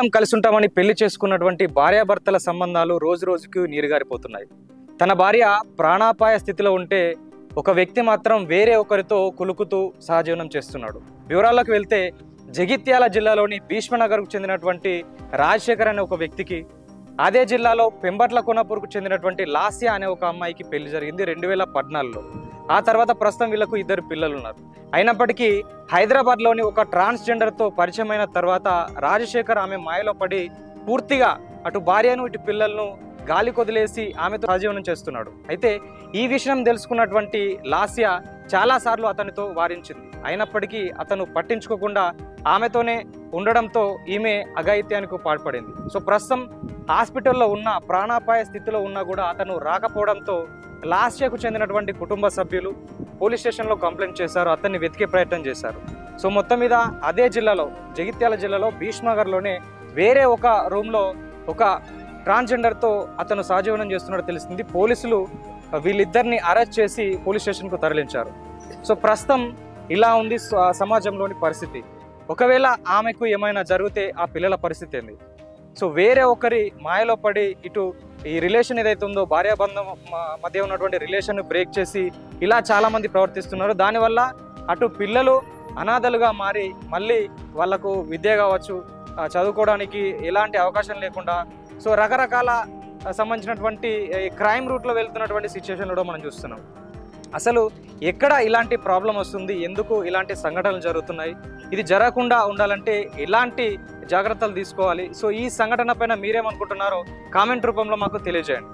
జీవితాంతం కలిసి ఉంటామని పెళ్లి చేసుకున్నటువంటి భార్యాభర్తల సంబంధాలు రోజు రోజుకు నీరుగారిపోతున్నాయి. తన భార్య ప్రాణాపాయ స్థితిలో ఉంటే ఒక వ్యక్తి మాత్రం వేరే ఒకరితో కులుకుతూ సహజీవనం చేస్తున్నాడు. వివరాల్లోకి వెళ్తే జగిత్యాల జిల్లాలోని భీష్మనగర్కు చెందినటువంటి రాజశేఖర్ అనే ఒక వ్యక్తికి, అదే జిల్లాలో పెంబట్ల కొనపూర్కు చెందినటువంటి లాస్య అనే ఒక అమ్మాయికి పెళ్లి జరిగింది 2014లో. ఆ తర్వాత ప్రస్తుతం వీళ్ళకు 2 పిల్లలు ఉన్నారు. అయినప్పటికీ హైదరాబాద్లోని ఒక ట్రాన్స్జెండర్తో పరిచయమైన తర్వాత రాజశేఖర్ ఆమె మాయలో పడి పూర్తిగా అటు భార్యను ఇటు పిల్లలను గాలి కొదిలేసి ఆమెతో సహజీవనం చేస్తున్నాడు. అయితే ఈ విషయం తెలుసుకున్నటువంటి లాస్య చాలాసార్లు అతనితో వారించింది. అయినప్పటికీ అతను పట్టించుకోకుండా ఆమెతోనే ఉండడంతో ఈమె అఘాయిత్యానికి పాల్పడింది. సో ప్రస్తుతం హాస్పిటల్లో ఉన్న ప్రాణాపాయ స్థితిలో ఉన్నా కూడా అతను రాకపోవడంతో లాస్యకు చెందినటువంటి కుటుంబ సభ్యులు పోలీస్ స్టేషన్లో కంప్లైంట్ చేశారు. అతన్ని వెతికే ప్రయత్నం చేశారు. సో మొత్తం మీద అదే జిల్లాలో, జగిత్యాల జిల్లాలో భీష్మనగర్లోనే వేరే ఒక రూమ్లో ఒక ట్రాన్స్జెండర్తో అతను సహజీవనం చేస్తున్నట్టు తెలిసింది. పోలీసులు వీళ్ళిద్దరిని అరెస్ట్ చేసి పోలీస్ స్టేషన్కు తరలించారు. సో ప్రస్తుతం ఇలా ఉంది సమాజంలోని పరిస్థితి. ఒకవేళ ఆమెకు ఏమైనా జరిగితే ఆ పిల్లల పరిస్థితి ఏంది? సో వేరే ఒకరి మాయలో పడి ఇటు ఈ రిలేషన్ ఏదైతే ఉందో భార్యాబంధం మధ్య ఉన్నటువంటి రిలేషన్ బ్రేక్ చేసి ఇలా చాలామంది ప్రవర్తిస్తున్నారు. దానివల్ల అటు పిల్లలు అనాథలుగా మారి మళ్ళీ వాళ్ళకు విద్య కావచ్చు, చదువుకోవడానికి ఎలాంటి అవకాశం లేకుండా సో రకరకాల సంబంధించినటువంటి క్రైమ్ రూట్లో వెళ్తున్నటువంటి సిచ్యువేషన్ కూడా మనం చూస్తున్నాం. అసలు ఎక్కడ ఇలాంటి ప్రాబ్లం వస్తుంది, ఎందుకు ఇలాంటి సంఘటనలు జరుగుతున్నాయి, ఇది జరగకుండా ఉండాలంటే ఎలాంటి జాగ్రత్తలు తీసుకోవాలి? సో ఈ సంఘటన పైన మీరేమనుకుంటున్నారో కామెంట్ రూపంలో మాకు తెలియజేయండి.